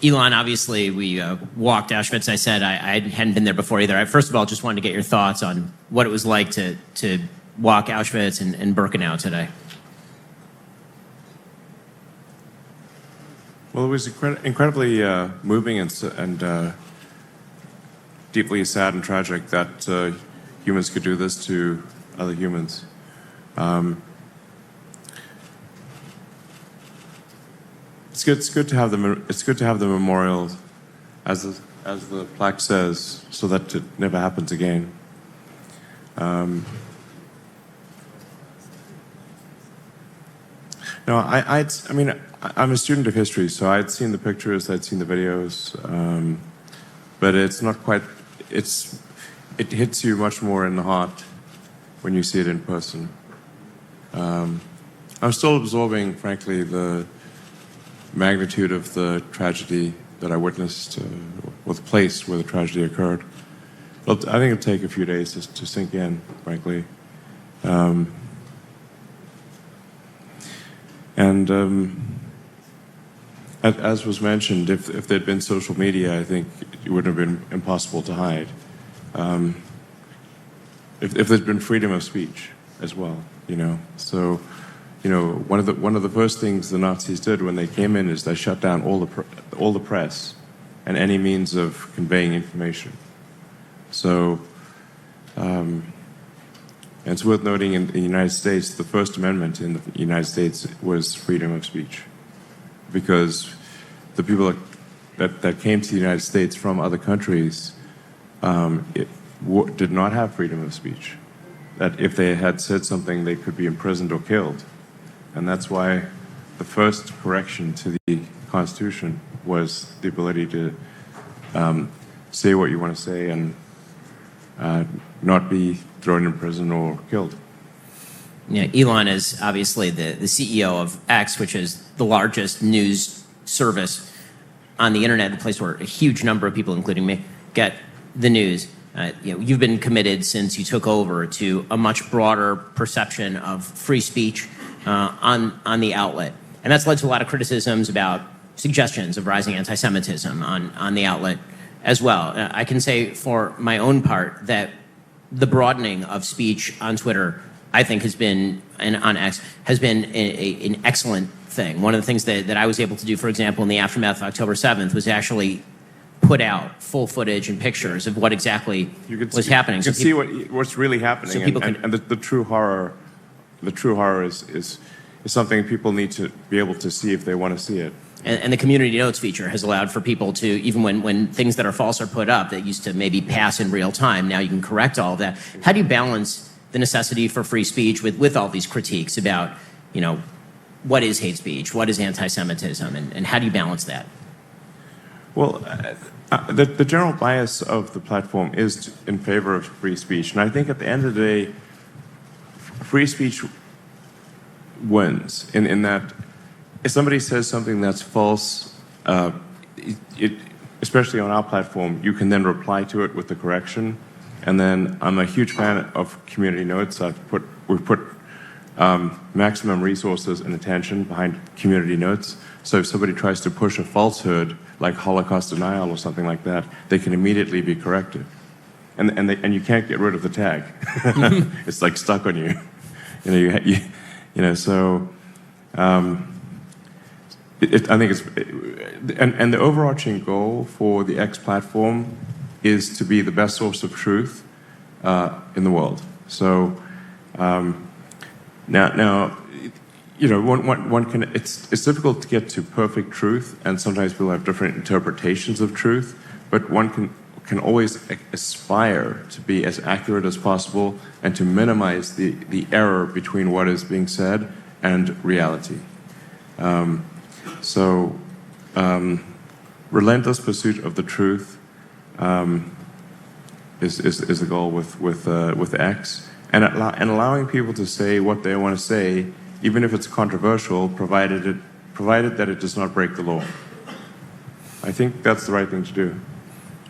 Elon, obviously, we walked Auschwitz. I said I hadn't been there before either. First of all, just wanted to get your thoughts on what it was like to walk Auschwitz and Birkenau today. Well, it was incredibly moving and deeply sad and tragic that humans could do this to other humans. It's good to have the memorial, as the plaque says, so that it never happens again. No, I mean, I'm a student of history, so I'd seen the pictures, I'd seen the videos, but it's not quite. It hits you much more in the heart when you see it in person. I'm still absorbing, frankly, the magnitude of the tragedy that I witnessed, or the place where the tragedy occurred. But I think it'll take a few days to sink in, frankly. As was mentioned, if there'd been social media, I think it wouldn't have been impossible to hide. If there's been freedom of speech as well, so. One of the first things the Nazis did when they came in is they shut down all the press and any means of conveying information. So, and it's worth noting in the United States, the First Amendment in the United States was freedom of speech, because the people that came to the United States from other countries did not have freedom of speech. That if they had said something, they could be imprisoned or killed. And that's why the first correction to the Constitution was the ability to say what you want to say and not be thrown in prison or killed. Elon is obviously the CEO of X, which is the largest news service on the internet, the place where a huge number of people, including me, get the news. You've been committed since you took over to a much broader perception of free speech on the outlet. And that's led to a lot of criticisms about suggestions of rising anti-Semitism on the outlet as well. I can say for my own part that the broadening of speech on Twitter, I think, has been, and on X, has been an excellent thing. One of the things that I was able to do, for example, in the aftermath of October 7th, was actually put out full footage and pictures of what exactly was happening. You can see what's really happening, so people and the true horror. The true horror is something people need to be able to see if they want to see it. And the community notes feature has allowed for people to, even when things that are false are put up that used to maybe pass in real time, now you can correct all of that. How do you balance the necessity for free speech with all these critiques about, what is hate speech, what is anti-Semitism, and how do you balance that? Well, the general bias of the platform is in favor of free speech. And I think at the end of the day, free speech wins in that if somebody says something that's false, especially on our platform, you can then reply to it with the correction. And then I'm a huge fan of community notes. We've put maximum resources and attention behind community notes. So if somebody tries to push a falsehood like Holocaust denial or something like that, they can immediately be corrected. And you can't get rid of the tag. It's like stuck on you. So I think it's and the overarching goal for the X platform is to be the best source of truth in the world. So now one can. It's difficult to get to perfect truth, and sometimes people have different interpretations of truth. But one can always aspire to be as accurate as possible and to minimize the error between what is being said and reality. Relentless pursuit of the truth is the goal with X, and allowing people to say what they want to say, even if it's controversial, provided that it does not break the law. I think that's the right thing to do.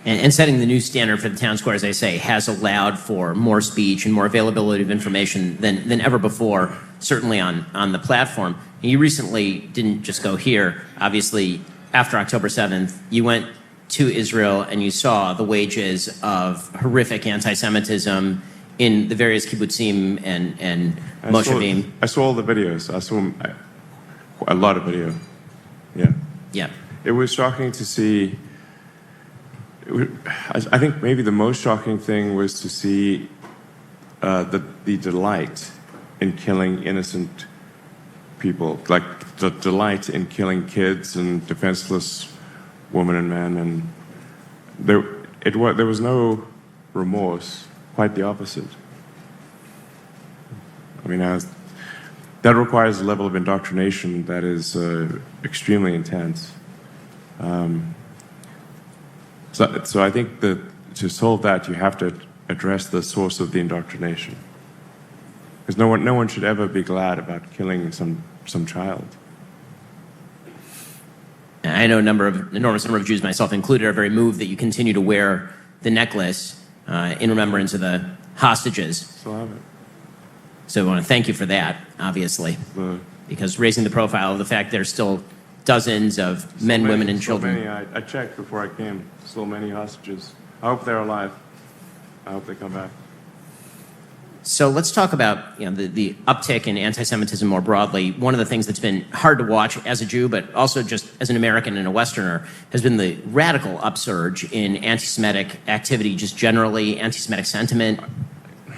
And setting the new standard for the town square, as I say, has allowed for more speech and more availability of information than ever before, certainly on the platform. And you recently didn't just go here. Obviously, after October 7th, you went to Israel and you saw the wages of horrific anti-Semitism in the various kibbutzim and moshavim. I saw all the videos. I saw a lot of video. Yeah. Yeah. It was shocking to see. I think maybe the most shocking thing was to see the delight in killing innocent people, like the delight in killing kids and defenseless women and men, and there was no remorse. Quite the opposite. I mean, that requires a level of indoctrination that is extremely intense. So I think that to solve that, you have to address the source of the indoctrination. Because no one should ever be glad about killing some child. I know enormous number of Jews, myself included, are very moved that you continue to wear the necklace in remembrance of the hostages. Still have it. So I want to thank you for that, obviously, because raising the profile of the fact there's still dozens of men, women, and children. I checked before I came. So many hostages. I hope they're alive. I hope they come back. So let's talk about the uptick in anti-Semitism more broadly. One of the things that's been hard to watch as a Jew, but also just as an American and a Westerner, has been the radical upsurge in anti-Semitic activity, just generally, anti-Semitic sentiment,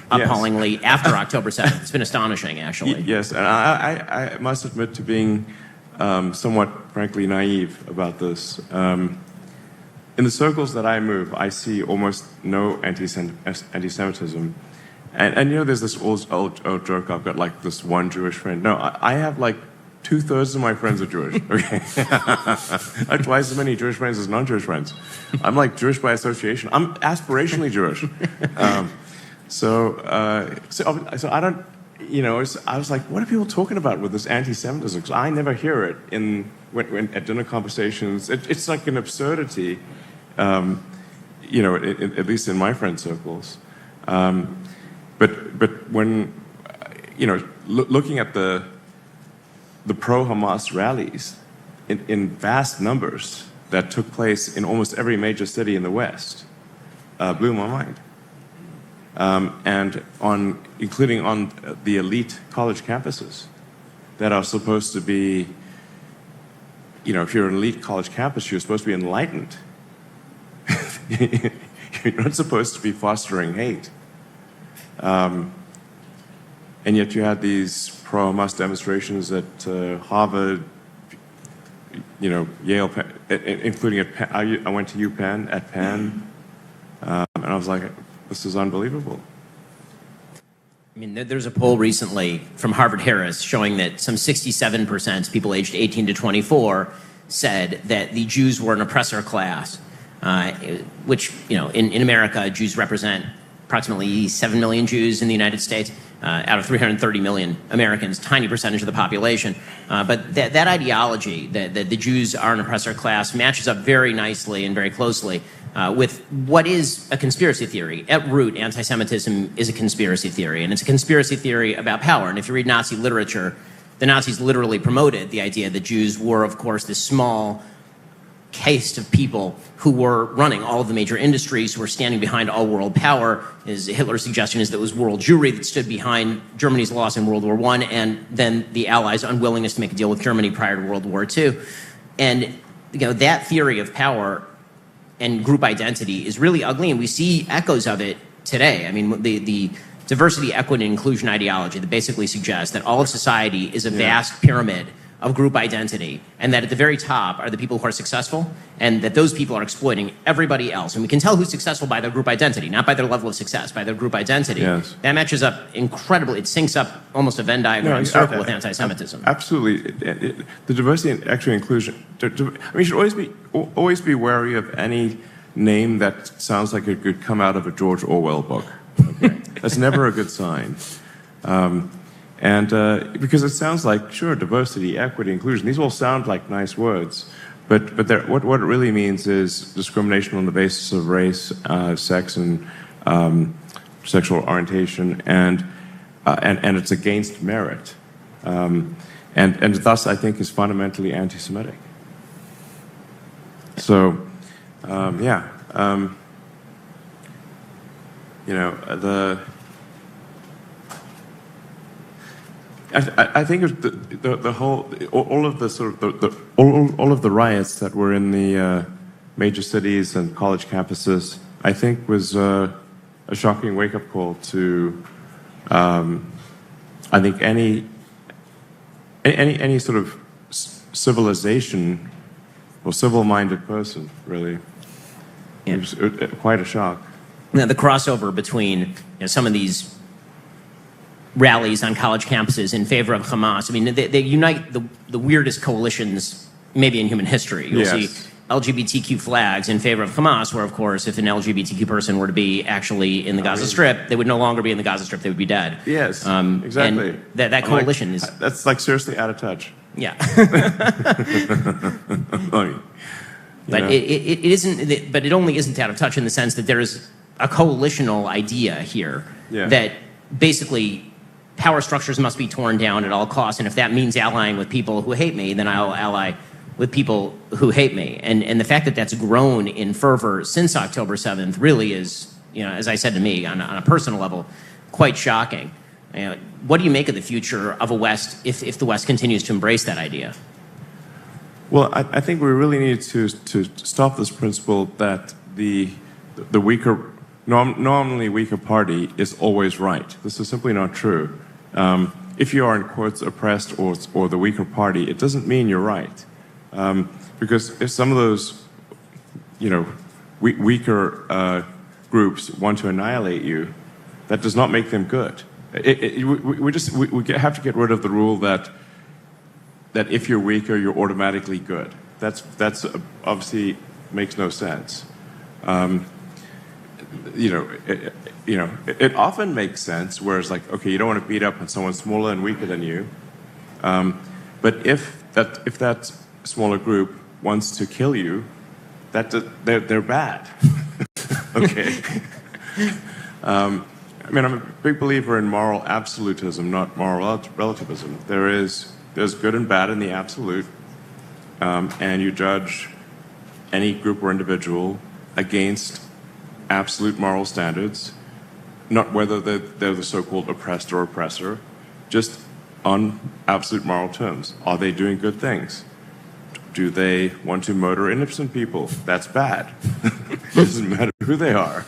appallingly, yes. After October 7th. It's been astonishing, actually. Yes, and I must admit to being somewhat, frankly, naive about this. In the circles that I move, I see almost no anti-Semitism. And there's this old joke, I've got like this one Jewish friend. No, I have like 2/3 of my friends are Jewish. Okay, I have twice as many Jewish friends as non-Jewish friends. I'm like Jewish by association. I'm aspirationally Jewish. So I don't, I was like, what are people talking about with this anti-Semitism? Because I never hear it when at dinner conversations. It's like an absurdity, at least in my friend circles. But when, looking at the pro-Hamas rallies in vast numbers that took place in almost every major city in the West, blew my mind. And including on the elite college campuses that are supposed to be, if you're an elite college campus, you're supposed to be enlightened. You're not supposed to be fostering hate. And yet you had these pro-Hamas demonstrations at Harvard, Yale, including at Penn. I went to UPenn, at Penn, and I was like, this is unbelievable. I mean, there's a poll recently from Harvard-Harris showing that some 67% of people aged 18 to 24 said that the Jews were an oppressor class, which, in America, Jews represent approximately 7 million Jews in the United States, out of 330 million Americans, tiny percentage of the population. But that ideology, that the Jews are an oppressor class, matches up very nicely and very closely with what is a conspiracy theory. At root, anti-Semitism is a conspiracy theory, and it's a conspiracy theory about power. And if you read Nazi literature, the Nazis literally promoted the idea that Jews were, of course, this small caste of people who were running all of the major industries, who were standing behind all world power. Hitler's suggestion is that it was world Jewry that stood behind Germany's loss in World War I, and then the Allies' unwillingness to make a deal with Germany prior to World War II. And that theory of power and group identity is really ugly, and we see echoes of it today. I mean, the diversity, equity, and inclusion ideology that basically suggests that all of society is a vast pyramid of group identity, and that at the very top are the people who are successful, and that those people are exploiting everybody else. And we can tell who's successful by their group identity, not by their level of success, by their group identity. Yes. That matches up incredibly. It syncs up almost a Venn diagram circle with anti-Semitism. Absolutely. The diversity and equity and inclusion. You should always be wary of any name that sounds like it could come out of a George Orwell book. Okay? That's never a good sign. Because it sounds like, sure, diversity, equity, inclusion, these all sound like nice words, but what it really means is discrimination on the basis of race, sex, and sexual orientation, and it's against merit, and thus I think is fundamentally anti-Semitic. So, yeah, you know, I think the whole, all of the sort of all of the riots that were in the major cities and college campuses, I think was a shocking wake-up call to, I think any sort of civilization or civil-minded person, really. Yeah. It was quite a shock. Now, the crossover between some of these rallies on college campuses in favor of Hamas, I mean, they unite the weirdest coalitions maybe in human history. You'll see LGBTQ flags in favor of Hamas, where, of course, if an LGBTQ person were to be actually in the Gaza Strip, they would no longer be in the Gaza Strip, they would be dead. Yes, exactly. And that coalition is... That's like seriously out of touch. Yeah. But it isn't. But it only isn't out of touch in the sense that there is a coalitional idea here that basically power structures must be torn down at all costs, and if that means allying with people who hate me, then I'll ally with people who hate me. And the fact that that's grown in fervor since October 7th really is, as I said to me on a personal level, quite shocking. What do you make of the future of a West if the West continues to embrace that idea? Well, I think we really need to stop this principle that the weaker, normally weaker party is always right. This is simply not true. If you are, in quotes, oppressed or the weaker party, it doesn't mean you're right. Because if some of those, weaker groups want to annihilate you, that does not make them good. We have to get rid of the rule that if you're weaker, you're automatically good. That's obviously makes no sense. It often makes sense, whereas like, okay, you don't want to beat up on someone smaller and weaker than you, but if that smaller group wants to kill you, they're bad. Okay. I'm a big believer in moral absolutism, not moral relativism. There's good and bad in the absolute, and you judge any group or individual against absolute moral standards, not whether they're the so-called oppressed or oppressor, just on absolute moral terms. Are they doing good things? Do they want to murder innocent people? That's bad. It doesn't matter who they are.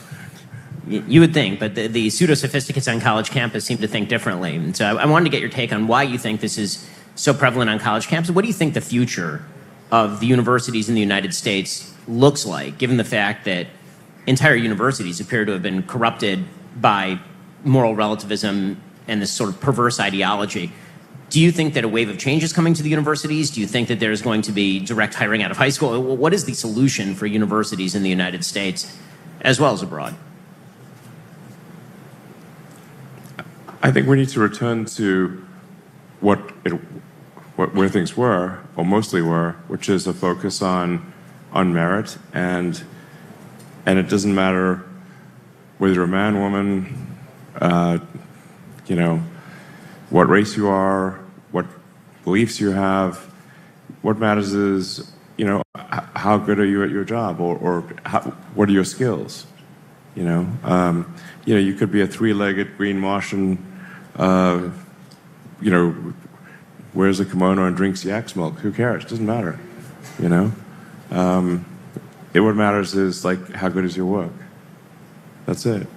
You would think, but the pseudo-sophisticates on college campus seem to think differently. And so I wanted to get your take on why you think this is so prevalent on college campuses. What do you think the future of the universities in the United States looks like, given the fact that entire universities appear to have been corrupted by moral relativism and this sort of perverse ideology? Do you think that a wave of change is coming to the universities? Do you think that there's going to be direct hiring out of high school? What is the solution for universities in the United States as well as abroad? I think we need to return to where things were, or mostly were, which is a focus on merit, and it doesn't matter whether you're a man, woman, what race you are, what beliefs you have. What matters is, how good are you at your job, or what are your skills? You could be a three-legged green Martian, wears a kimono and drinks yak's milk. Who cares? It doesn't matter. What matters is like how good is your work. That's it.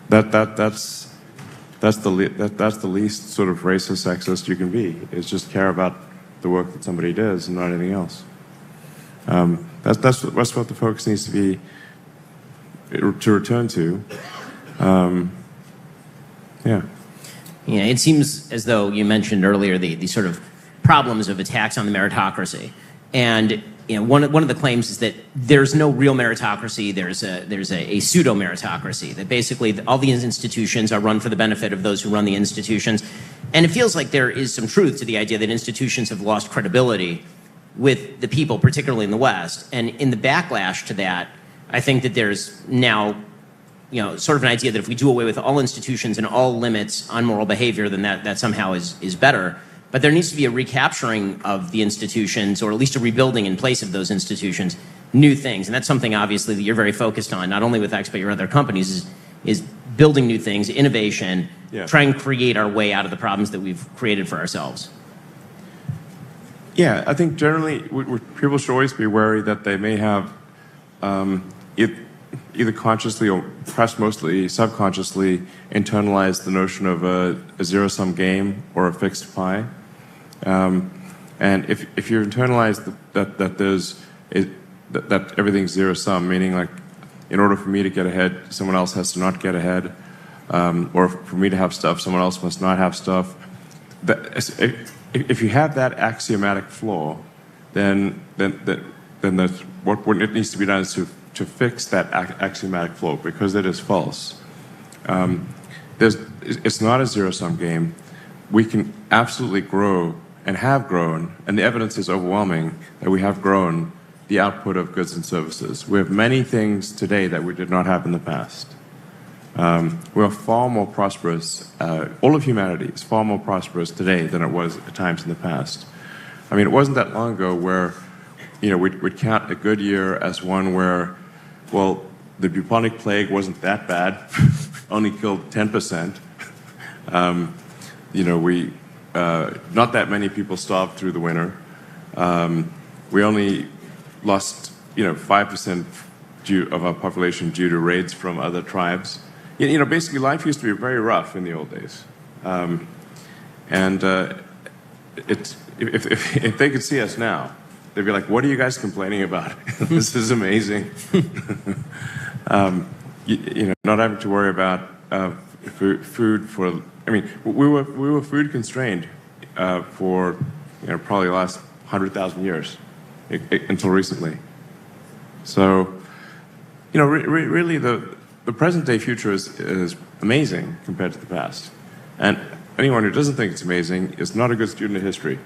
That's the least sort of racist, sexist you can be. Is just care about the work that somebody does and not anything else. That's what the focus needs to be to return to. Yeah, it seems as though you mentioned earlier the sort of problems of attacks on the meritocracy, and one of the claims is that there's no real meritocracy. There's a pseudo meritocracy, that basically all the institutions are run for the benefit of those who run the institutions, and it feels like there is some truth to the idea that institutions have lost credibility with the people, particularly in the West. And in the backlash to that, I think that there's now sort of an idea that if we do away with all institutions and all limits on moral behavior, then that somehow is better. but there needs to be a recapturing of the institutions, or at least a rebuilding in place of those institutions, new things. And that's something, obviously, that you're very focused on, not only with X, but your other companies, is building new things, innovation, try and create our way out of the problems that we've created for ourselves. Yeah, I think generally people should always be wary that they may have either consciously or perhaps mostly subconsciously internalized the notion of a zero-sum game or a fixed pie. And if you internalize that everything's zero-sum, meaning like in order for me to get ahead, someone else has to not get ahead, or for me to have stuff, someone else must not have stuff. If you have that axiomatic flaw, then what it needs to be done is to fix that axiomatic flaw, because it is false. It's not a zero-sum game. We can absolutely grow and have grown, and the evidence is overwhelming that we have grown the output of goods and services. We have many things today that we did not have in the past. We are far more prosperous. All of humanity is far more prosperous today than it was at times in the past. I mean, it wasn't that long ago where, we'd count a good year as one where, well, the bubonic plague wasn't that bad, only killed 10%. Not that many people starved through the winter. We only lost, 5% of our population due to raids from other tribes. Basically life used to be very rough in the old days. If they could see us now, they'd be like, what are you guys complaining about? This is amazing. Not having to worry about food for, we were food constrained for, probably the last 100,000 years until recently. So, really the present day future is amazing compared to the past. And anyone who doesn't think it's amazing is not a good student of history.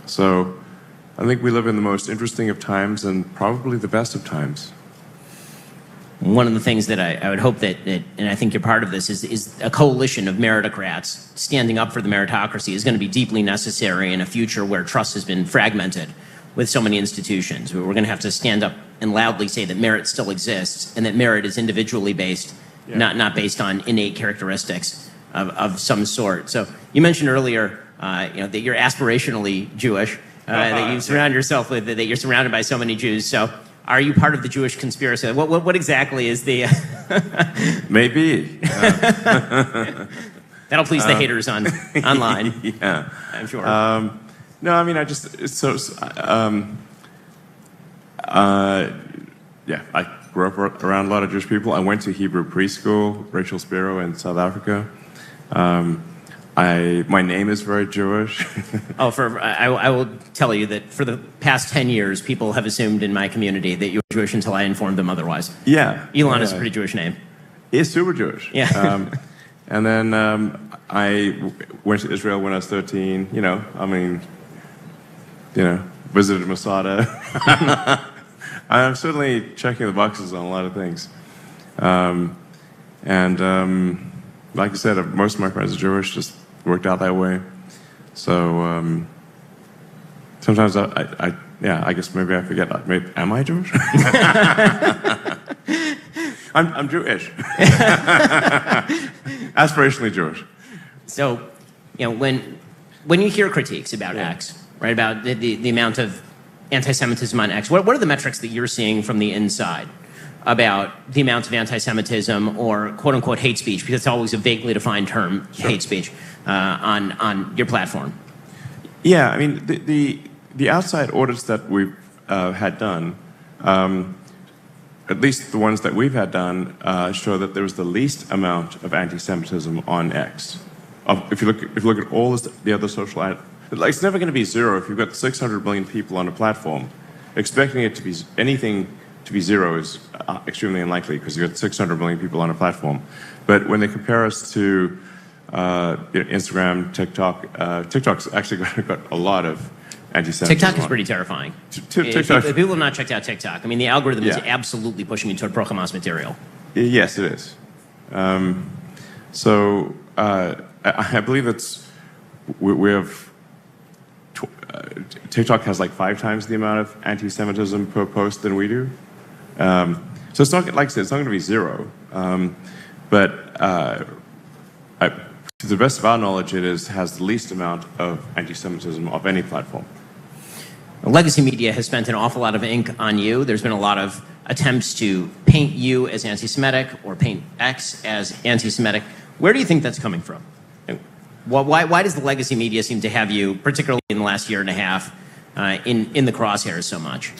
So I think we live in the most interesting of times and probably the best of times. One of the things that I would hope that, and I think you're part of this, is a coalition of meritocrats standing up for the meritocracy is going to be deeply necessary in a future where trust has been fragmented with so many institutions. We're going to have to stand up and loudly say that merit still exists, and that merit is individually based, not based on innate characteristics of some sort. So you mentioned earlier, that you're aspirationally Jewish, that you surround yourself with, that you're surrounded by so many Jews. So are you part of the Jewish conspiracy? What exactly is the... Maybe. That'll please the haters online. Yeah. I'm sure. No, I grew up around a lot of Jewish people. I went to Hebrew preschool, Rachel Shapiro in South Africa. My name is very Jewish. I will tell you that for the past 10 years, people have assumed in my community that you were Jewish until I informed them otherwise. Yeah. Elon is a pretty Jewish name. He's super Jewish. Yeah. And then I went to Israel when I was 13. Visited Masada. I'm certainly checking the boxes on a lot of things. Like I said, most of my friends are Jewish, just worked out that way. So sometimes I guess maybe I forget. Am I Jewish? I'm Jewish. Aspirationally Jewish. So, when you hear critiques about X, right, about the amount of anti-Semitism on X, what are the metrics that you're seeing from the inside about the amount of anti-Semitism or quote-unquote hate speech, because it's always a vaguely defined term, hate speech, on your platform? Yeah, the outside audits that we've had done, at least the ones that we've had done, show that there was the least amount of anti-Semitism on X. If you look at all the other social, it's never going to be zero. If you've got 600 million people on a platform, expecting it to be anything to be zero is extremely unlikely, because you've got 600 million people on a platform. But when they compare us to Instagram, TikTok, TikTok's actually got a lot of anti-Semitism. TikTok is pretty terrifying. If people have not checked out TikTok, the algorithm is absolutely pushing you toward pro-Hamas material. Yes, it is. I believe it's we have TikTok has like 5 times the amount of anti-Semitism per post than we do. So it's not, like I said, it's not going to be zero. To the best of our knowledge, has the least amount of anti-Semitism of any platform. Legacy media has spent an awful lot of ink on you. There's been a lot of attempts to paint you as anti-Semitic or paint X as anti-Semitic. Where do you think that's coming from? Why does the legacy media seem to have you, particularly in the last year and a half, in the crosshairs so much?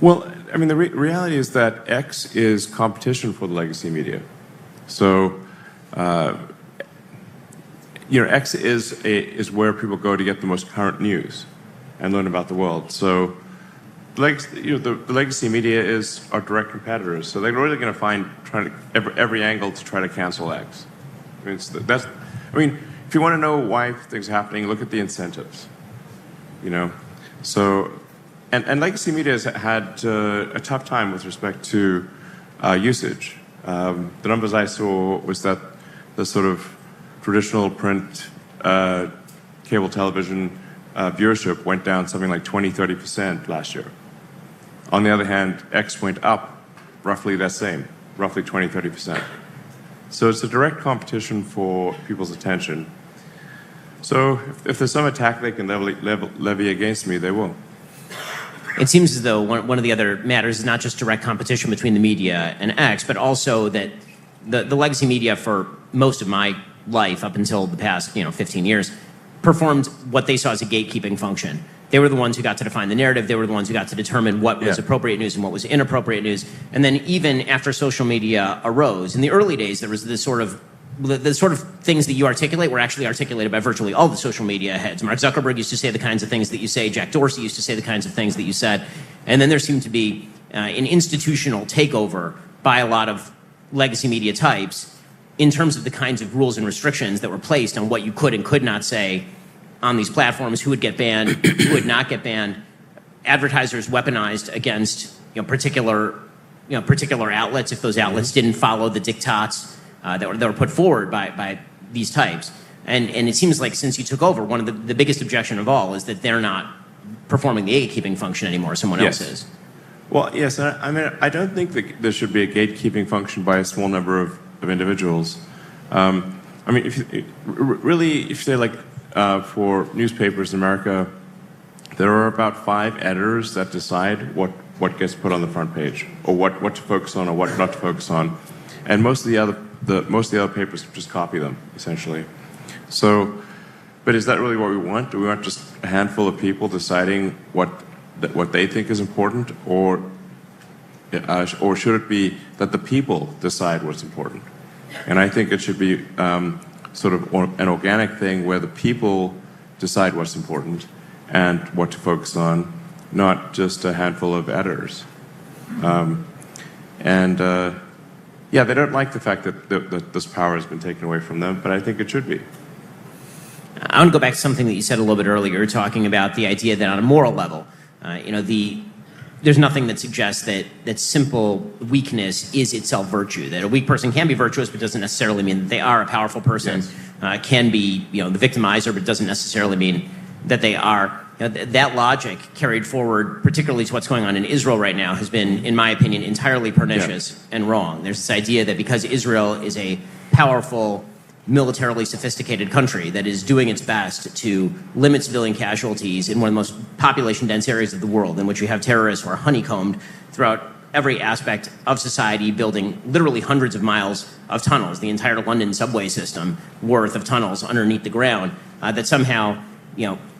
Well, I mean, the reality is that X is competition for the legacy media. So, X is where people go to get the most current news and learn about the world. So, the legacy media is our direct competitors. So they're really going to find every angle to try to cancel X. I mean, if you want to know why things are happening, look at the incentives. So, and legacy media has had a tough time with respect to usage. The numbers I saw was that the sort of traditional print cable television viewership went down something like 20-30% last year. On the other hand, X went up roughly that same, roughly 20-30%. So it's a direct competition for people's attention. So if there's some attack they can levy against me, they will. It seems as though one of the other matters is not just direct competition between the media and X, but also that the legacy media for most of my life, up until the past 15 years, performed what they saw as a gatekeeping function. They were the ones who got to define the narrative. They were the ones who got to determine what was appropriate news and what was inappropriate news. And then even after social media arose, in the early days, there was this sort of the sort of things that you articulate were actually articulated by virtually all the social media heads. Mark Zuckerberg used to say the kinds of things that you say. Jack Dorsey used to say the kinds of things that you said. And then there seemed to be an institutional takeover by a lot of legacy media types in terms of the kinds of rules and restrictions that were placed on what you could and could not say on these platforms, who would get banned, who would not get banned. Advertisers weaponized against particular outlets if those outlets didn't follow the diktats that were put forward by these types. And it seems like since you took over, one of the biggest objection of all is that they're not performing the gatekeeping function anymore. Someone else is. Well, yes. I mean, I don't think that there should be a gatekeeping function by a small number of individuals. I mean, if you say like for newspapers in America, there are about 5 editors that decide what gets put on the front page, or what to focus on or what not to focus on, and most of the other papers just copy them essentially. So, but is that really what we want? Do we want just a handful of people deciding what they think is important, or should it be that the people decide what's important? And I think it should be sort of an organic thing where the people decide what's important and what to focus on, not just a handful of editors. They don't like the fact that this power has been taken away from them, but I think it should be. I want to go back to something that you said a little bit earlier, talking about the idea that on a moral level, there's nothing that suggests that simple weakness is itself virtue. That a weak person can be virtuous, but doesn't necessarily mean that they are. A powerful person can be, the victimizer, but doesn't necessarily mean that they are. That logic carried forward, particularly to what's going on in Israel right now, has been, in my opinion, entirely pernicious and wrong. There's this idea that because Israel is a powerful, militarily sophisticated country that is doing its best to limit civilian casualties in one of the most population-dense areas of the world, in which you have terrorists who are honeycombed throughout every aspect of society, building literally hundreds of miles of tunnels, the entire London subway system worth of tunnels underneath the ground, that somehow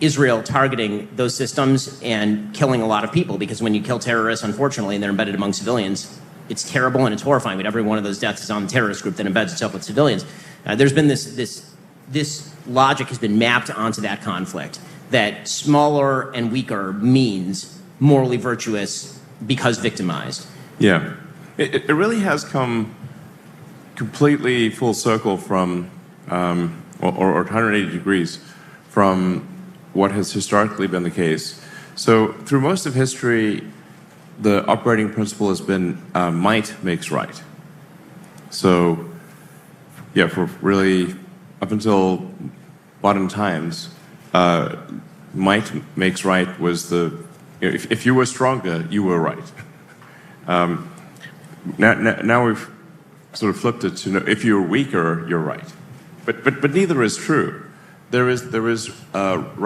Israel targeting those systems and killing a lot of people, because when you kill terrorists, unfortunately, and they're embedded among civilians, it's terrible and it's horrifying, but every one of those deaths is on the terrorist group that embeds itself with civilians. There's been this logic has been mapped onto that conflict, that smaller and weaker means morally virtuous because victimized. Yeah. It really has come completely full circle from, or 180 degrees from what has historically been the case. So through most of history, the operating principle has been might makes right. So, for really up until modern times, might makes right was if you were stronger, you were right. Now we've sort of flipped it to if you're weaker, you're right. But neither is true. There is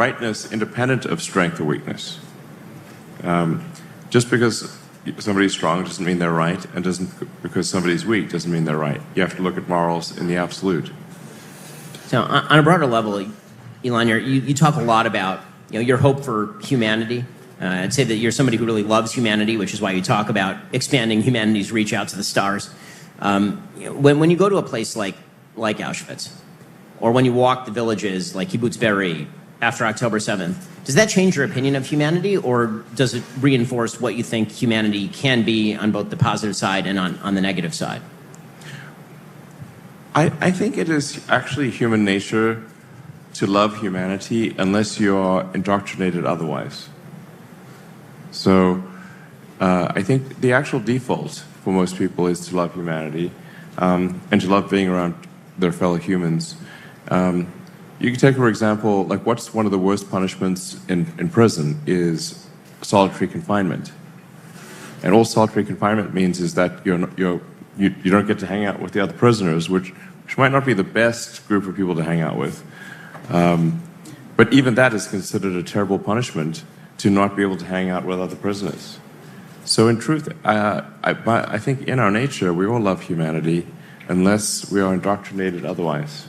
rightness independent of strength or weakness. Just because somebody's strong doesn't mean they're right, and because somebody's weak doesn't mean they're right. You have to look at morals in the absolute. So on a broader level, Elon, you talk a lot about your hope for humanity. I'd say that you're somebody who really loves humanity, which is why you talk about expanding humanity's reach out to the stars. When you go to a place like Auschwitz, or when you walk the villages like Kibbutz Be'eri after October 7th, does that change your opinion of humanity, or does it reinforce what you think humanity can be on both the positive side and on the negative side? I think it is actually human nature to love humanity unless you are indoctrinated otherwise. So I think the actual default for most people is to love humanity and to love being around their fellow humans. You can take, for example, like what's one of the worst punishments in prison is solitary confinement. And all solitary confinement means is that you don't get to hang out with the other prisoners, which might not be the best group of people to hang out with. But even that is considered a terrible punishment, to not be able to hang out with other prisoners. So in truth, I think in our nature, we all love humanity unless we are indoctrinated otherwise.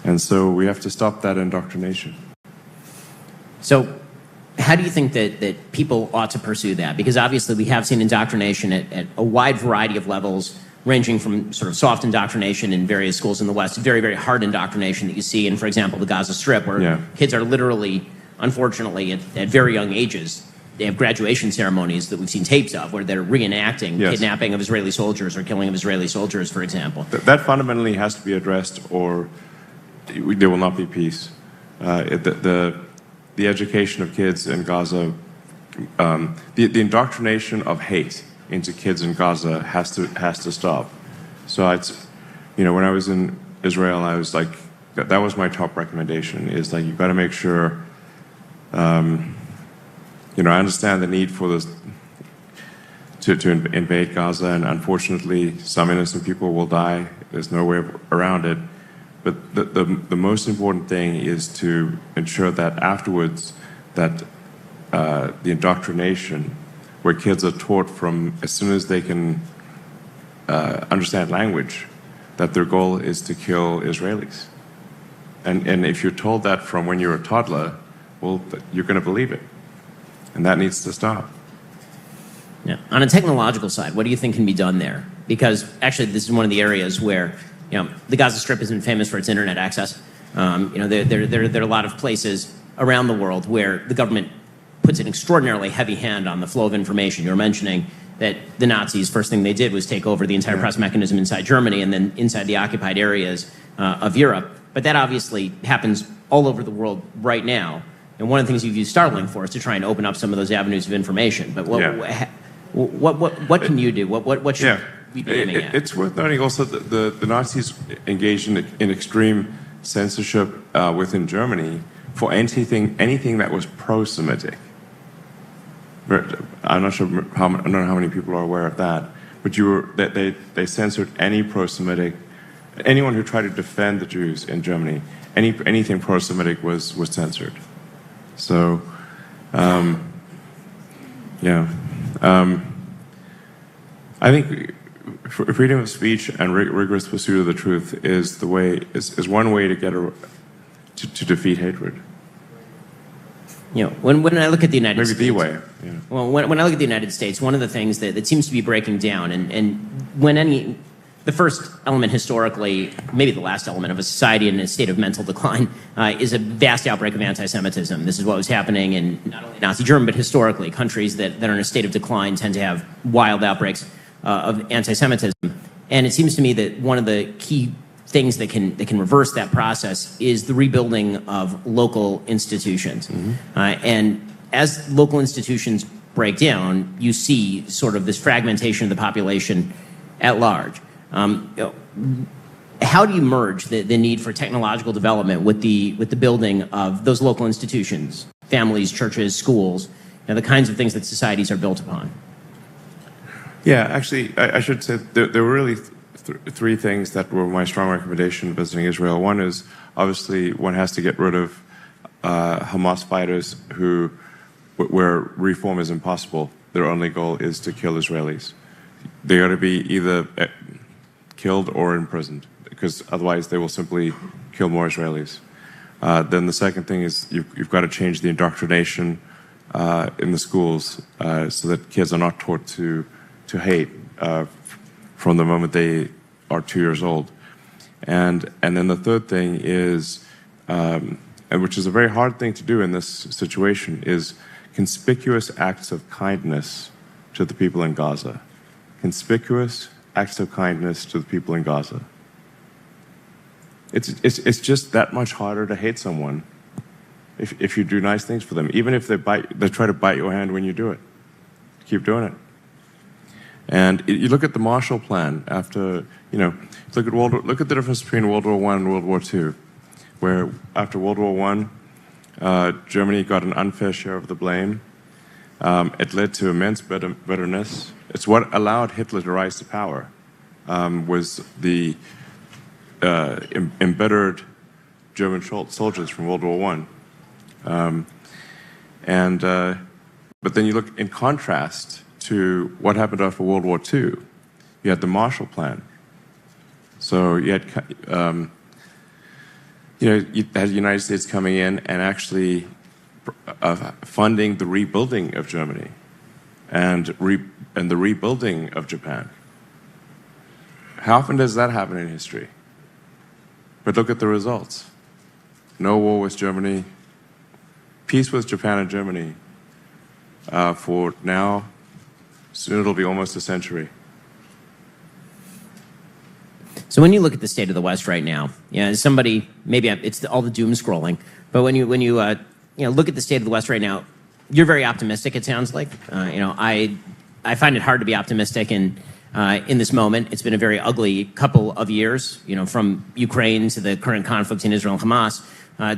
And so we have to stop that indoctrination. So how do you think that people ought to pursue that? Because obviously we have seen indoctrination at a wide variety of levels, ranging from sort of soft indoctrination in various schools in the West to very, very hard indoctrination that you see in, for example, the Gaza Strip, where kids are literally, unfortunately, at very young ages, they have graduation ceremonies that we've seen tapes of where they're reenacting kidnapping of Israeli soldiers or killing of Israeli soldiers, for example. That fundamentally has to be addressed, or there will not be peace. The education of kids in Gaza, the indoctrination of hate into kids in Gaza has to stop. So when I was in Israel, I was like, that was my top recommendation, is like, you've got to make sure, I understand the need for this to invade Gaza, and unfortunately some innocent people will die. There's no way around it. But the most important thing is to ensure that afterwards that the indoctrination, where kids are taught from as soon as they can understand language, that their goal is to kill Israelis. And if you're told that from when you're a toddler, well, you're going to believe it. And that needs to stop. Yeah. On a technological side, what do you think can be done there? Because actually this is one of the areas where the Gaza Strip isn't famous for its internet access. There are a lot of places around the world where the government puts an extraordinarily heavy hand on the flow of information. You were mentioning that the Nazis, first thing they did was take over the entire press mechanism inside Germany and then inside the occupied areas of Europe. But that obviously happens all over the world right now. And one of the things you've used Starlink for is to try and open up some of those avenues of information. But what can you do? What should we be aiming at? It's worth noting also that the Nazis engaged in extreme censorship within Germany for anything that was pro-Semitic. I'm not sure I don't know how many people are aware of that, but they censored any pro-Semitic, anyone who tried to defend the Jews in Germany. Anything pro-Semitic was censored. So, I think freedom of speech and rigorous pursuit of the truth is one way to to defeat hatred. When I look at the United States, maybe the way. Yeah. Well, when I look at the United States, one of the things that seems to be breaking down, and when the first element historically, maybe the last element of a society in a state of mental decline, is a vast outbreak of anti-Semitism. This is what was happening in not only Nazi Germany, but historically. Countries that are in a state of decline tend to have wild outbreaks of anti-Semitism. And it seems to me that one of the key things that can reverse that process is the rebuilding of local institutions. Mm-hmm. And as local institutions break down, you see sort of this fragmentation of the population at large. how do you merge the need for technological development with the building of those local institutions, families, churches, schools, the kinds of things that societies are built upon? Yeah, actually, I should say there were really three things that were my strong recommendation visiting Israel. One is, obviously, one has to get rid of Hamas fighters where reform is impossible. Their only goal is to kill Israelis. They got to be either killed or imprisoned, because otherwise they will simply kill more Israelis. Then the second thing is you've got to change the indoctrination in the schools so that kids are not taught to hate from the moment they are 2 years old. And then the third thing is, and which is a very hard thing to do in this situation, is conspicuous acts of kindness to the people in Gaza. Conspicuous acts of kindness to the people in Gaza. It's just that much harder to hate someone if you do nice things for them, even if they try to bite your hand when you do it. Keep doing it. And you look at the Marshall Plan after, look at the difference between World War I and World War II, where after World War I, Germany got an unfair share of the blame. It led to immense bitterness. It's what allowed Hitler to rise to power, was the embittered German soldiers from World War I. But then you look in contrast to what happened after World War II. You had the Marshall Plan. So you had, you had the United States coming in and actually funding the rebuilding of Germany and the rebuilding of Japan. How often does that happen in history? But look at the results. No war with Germany, peace with Japan and Germany for now. Soon it'll be almost a century. So when you look at the state of the West right now, as somebody, maybe it's all the doom scrolling, but when you look at the state of the West right now, you're very optimistic. It sounds like. I find it hard to be optimistic in this moment. It's been a very ugly couple of years. From Ukraine to the current conflict in Israel and Hamas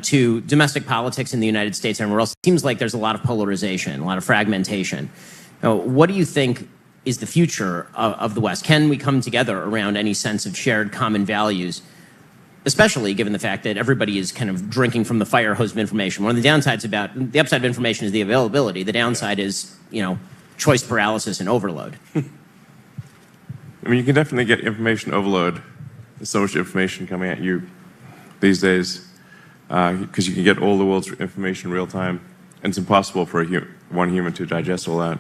to domestic politics in the United States and everywhere else. It seems like there's a lot of polarization, a lot of fragmentation. What do you think is the future of the West? Can we come together around any sense of shared common values, especially given the fact that everybody is kind of drinking from the fire hose of information? One of the downsides the upside of information is the availability. The downside is, choice paralysis and overload. I mean, you can definitely get information overload. There's so much information coming at you these days because you can get all the world's information in real time, and it's impossible for one human to digest all that.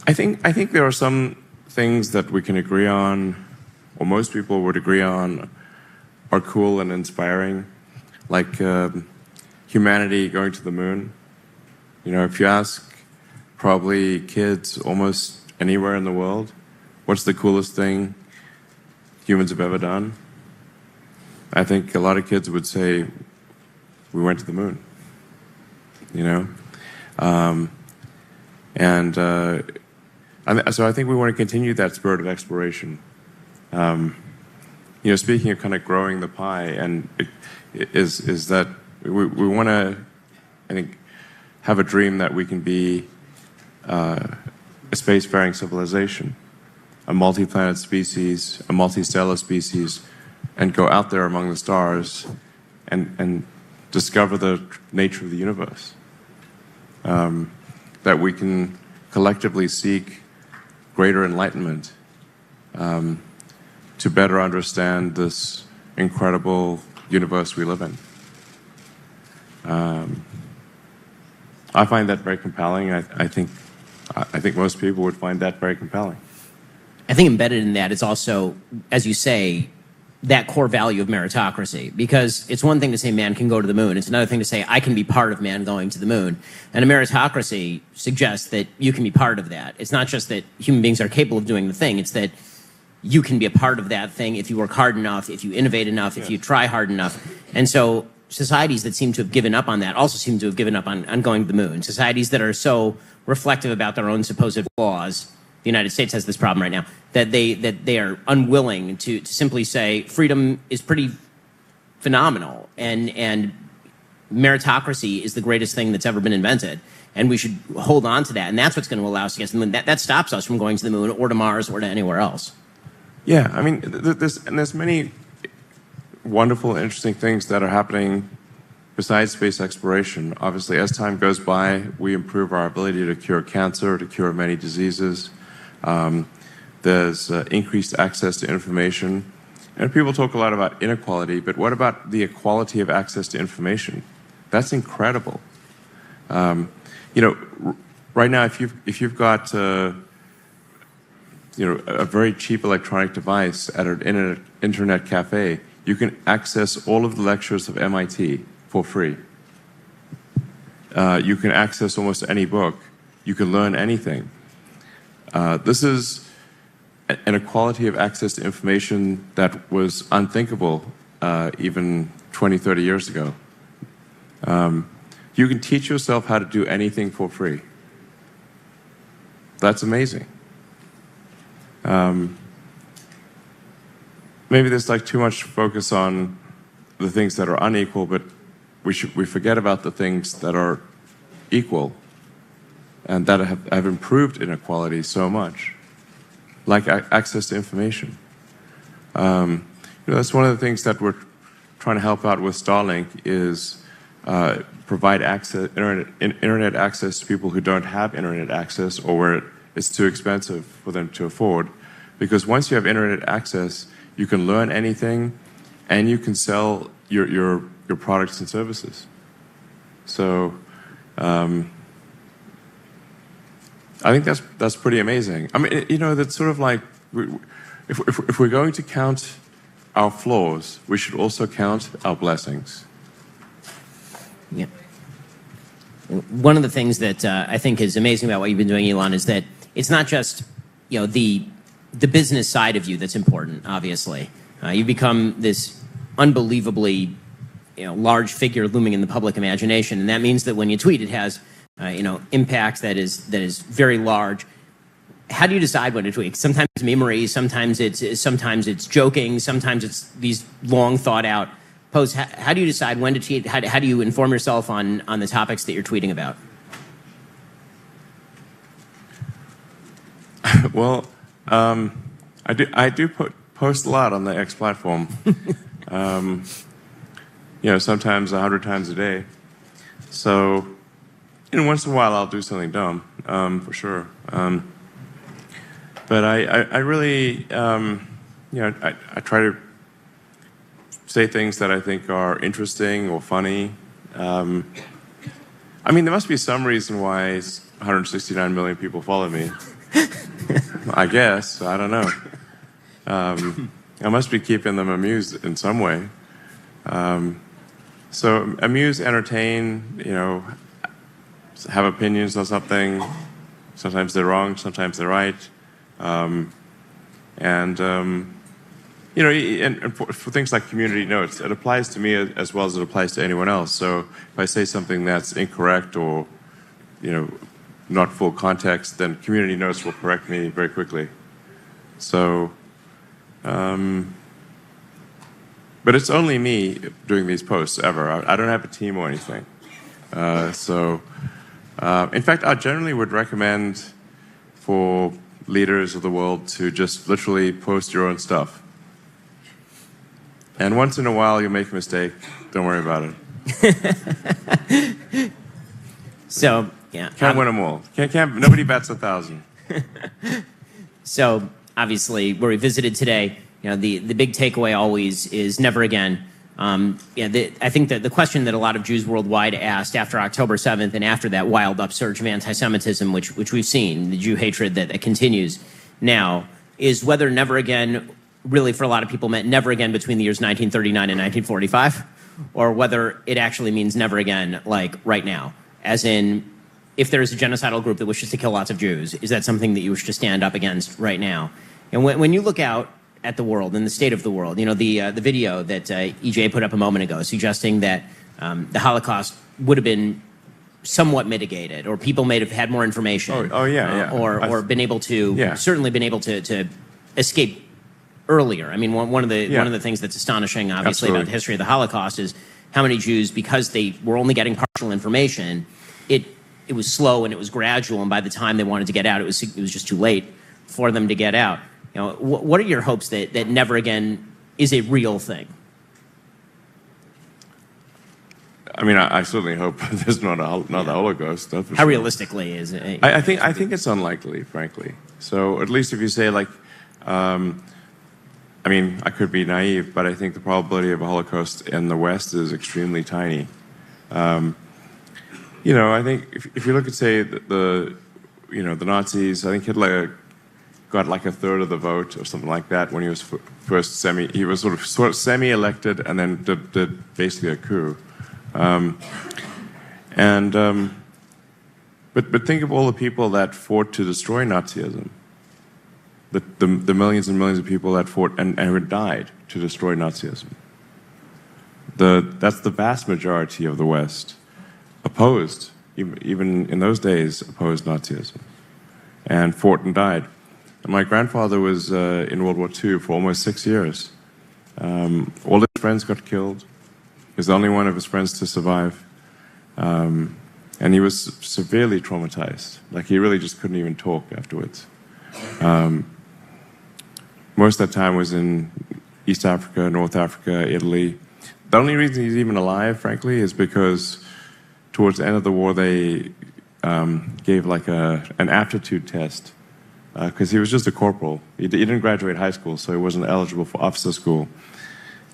I think there are some things that we can agree on, or most people would agree on, are cool and inspiring, like humanity going to the moon. If you ask probably kids almost anywhere in the world, what's the coolest thing humans have ever done? I think a lot of kids would say, we went to the moon, so I think we want to continue that spirit of exploration. Speaking of kind of growing the pie, and is that we want to, I think, have a dream that we can be a spacefaring civilization, a multi-planet species, a multi-stellar species, and go out there among the stars and discover the nature of the universe. That we can collectively seek greater enlightenment to better understand this incredible universe we live in. I find that very compelling. I think most people would find that very compelling. I think embedded in that is also, as you say, that core value of meritocracy, because it's one thing to say man can go to the moon. It's another thing to say I can be part of man going to the moon. And a meritocracy suggests that you can be part of that. It's not just that human beings are capable of doing the thing. It's that you can be a part of that thing if you work hard enough, if you innovate enough, if you try hard enough. And so societies that seem to have given up on that also seem to have given up on going to the moon. Societies that are so reflective about their own supposed flaws, the United States has this problem right now, that they are unwilling to simply say freedom is pretty phenomenal and meritocracy is the greatest thing that's ever been invented. And we should hold on to that. And that's what's going to allow us to get to the moon. That stops us from going to the moon or to Mars or to anywhere else. Yeah, I mean, there's many wonderful, interesting things that are happening besides space exploration. Obviously, as time goes by, we improve our ability to cure cancer, to cure many diseases. There's increased access to information. And people talk a lot about inequality, but what about the equality of access to information? That's incredible. You know, right now, if you've got you know, a very cheap electronic device at an internet cafe, you can access all of the lectures of MIT for free. You can access almost any book. You can learn anything. This is an equality of access to information that was unthinkable even 20, 30 years ago. You can teach yourself how to do anything for free. That's amazing. Maybe there's like too much focus on the things that are unequal, but we forget about the things that are equal and that have improved inequality so much, like access to information. You know, that's one of the things that we're trying to help out with Starlink is provide access, internet access to people who don't have internet access or where it's too expensive for them to afford. Because once you have internet access, you can learn anything and you can sell your products and services. So I think that's pretty amazing. I mean, you know, that's sort of like, if we're going to count our flaws, we should also count our blessings. Yeah. One of the things that I think is amazing about what you've been doing, Elon, is that it's not just, you know, the business side of you that's important. Obviously, you've become this unbelievably, you know, large figure looming in the public imagination, and that means that when you tweet, it has, you know, impact that is very large. How do you decide when to tweet? Sometimes it's memory, sometimes it's joking, sometimes it's these long thought out posts. How do you decide when to tweet? How do you inform yourself on the topics that you're tweeting about? Well, I do post a lot on the X platform. You know, sometimes 100 times a day. So, you know, once in a while I'll do something dumb, for sure. But I really, you know, I try to say things that I think are interesting or funny. I mean, there must be some reason why 169 million people follow me. I guess. I don't know. I must be keeping them amused in some way. So amuse, entertain, you know, have opinions on something. Sometimes they're wrong, sometimes they're right. You know, and for things like community notes, it applies to me as well as it applies to anyone else. So if I say something that's incorrect or, you know, not full context, then community notes will correct me very quickly. So, but it's only me doing these posts ever. I don't have a team or anything. In fact, I generally would recommend for leaders of the world to just literally post your own stuff. And once in a while, you'll make a mistake. Don't worry about it. So, yeah. Can't win them all. Nobody bats 1,000. So, obviously, where we visited today, you know, the big takeaway always is never again. I think that the question that a lot of Jews worldwide asked after October 7th and after that wild upsurge of anti-Semitism, which we've seen, the Jew hatred that continues now, is whether never again really for a lot of people meant never again between the years 1939 and 1945, or whether it actually means never again like right now. As in, if there is a genocidal group that wishes to kill lots of Jews, is that something that you wish to stand up against right now? And when you look out at the world and the state of the world. You know, the video that EJ put up a moment ago suggesting that the Holocaust would have been somewhat mitigated, or people may have had more information. Or been able to, certainly been able to escape earlier. I mean, one of the things that's astonishing, obviously, about the history of the Holocaust is how many Jews, because they were only getting partial information, it was slow and it was gradual, and by the time they wanted to get out, it was just too late for them to get out. You know, what are your hopes that never again is a real thing? I mean, I certainly hope there's not another Holocaust. How realistically is it? I think it's unlikely, frankly. So at least if you say, like, I mean, I could be naive, but I think the probability of a Holocaust in the West is extremely tiny. You know, I think if you look at, say, the Nazis, I think Hitler got like a third of the vote or something like that when he was first he was sort of semi-elected and then did basically a coup. But think of all the people that fought to destroy Nazism. The millions and millions of people that fought and who died to destroy Nazism. That's the vast majority of the West opposed, even in those days, opposed Nazism and fought and died. And my grandfather was in World War II for almost 6 years. All his friends got killed. He was the only one of his friends to survive. And he was severely traumatized. Like, he really just couldn't even talk afterwards. Most of that time was in East Africa, North Africa, Italy. The only reason he's even alive, frankly, is because towards the end of the war, they gave like an aptitude test because he was just a corporal. He didn't graduate high school, so he wasn't eligible for officer school.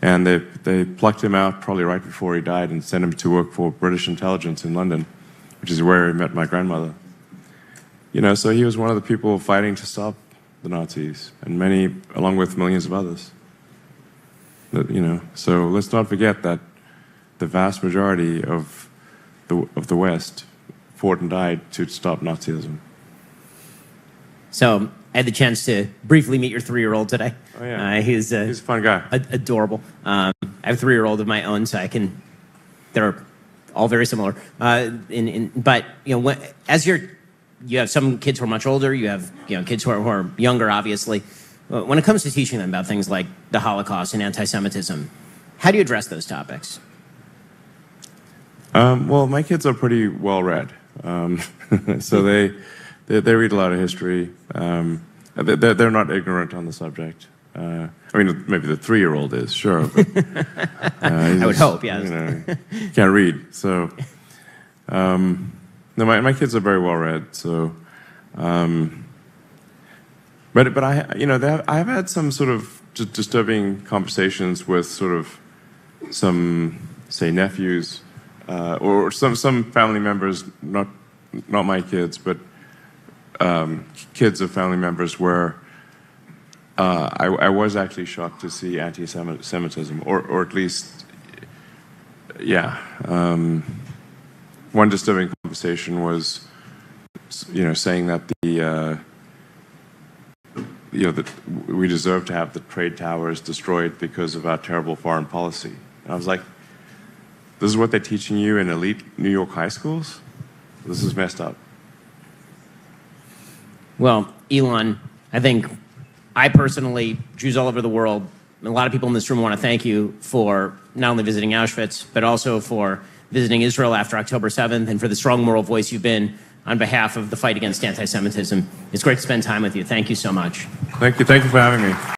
And they plucked him out probably right before he died and sent him to work for British intelligence in London, which is where he met my grandmother. You know, so he was one of the people fighting to stop the Nazis, and many, along with millions of others. You know, so let's not forget that the vast majority of the West fought and died to stop Nazism. So I had the chance to briefly meet your 3-year-old today. Oh yeah, he's a fun guy. Adorable. I have a 3-year-old of my own, so they're all very similar. But you know, you have some kids who are much older. You have kids who are younger, obviously. When it comes to teaching them about things like the Holocaust and anti-Semitism, how do you address those topics? Well, my kids are pretty well read, so they read a lot of history. They're not ignorant on the subject. I mean, maybe the 3-year-old is, sure. But, I would hope, yes. Can't read, so. No, my kids are very well read, so. But I have had some sort of disturbing conversations with sort of some, say, nephews, or some family members, not my kids, but kids of family members where I was actually shocked to see anti-Semitism, or at least, yeah. One disturbing conversation was, saying that that we deserve to have the trade towers destroyed because of our terrible foreign policy. And I was like, this is what they're teaching you in elite New York high schools? This is messed up. Well, Elon, I think I personally, Jews all over the world, a lot of people in this room want to thank you for not only visiting Auschwitz, but also for visiting Israel after October 7th, and for the strong moral voice you've been on behalf of the fight against anti-Semitism. It's great to spend time with you. Thank you so much. Thank you for having me.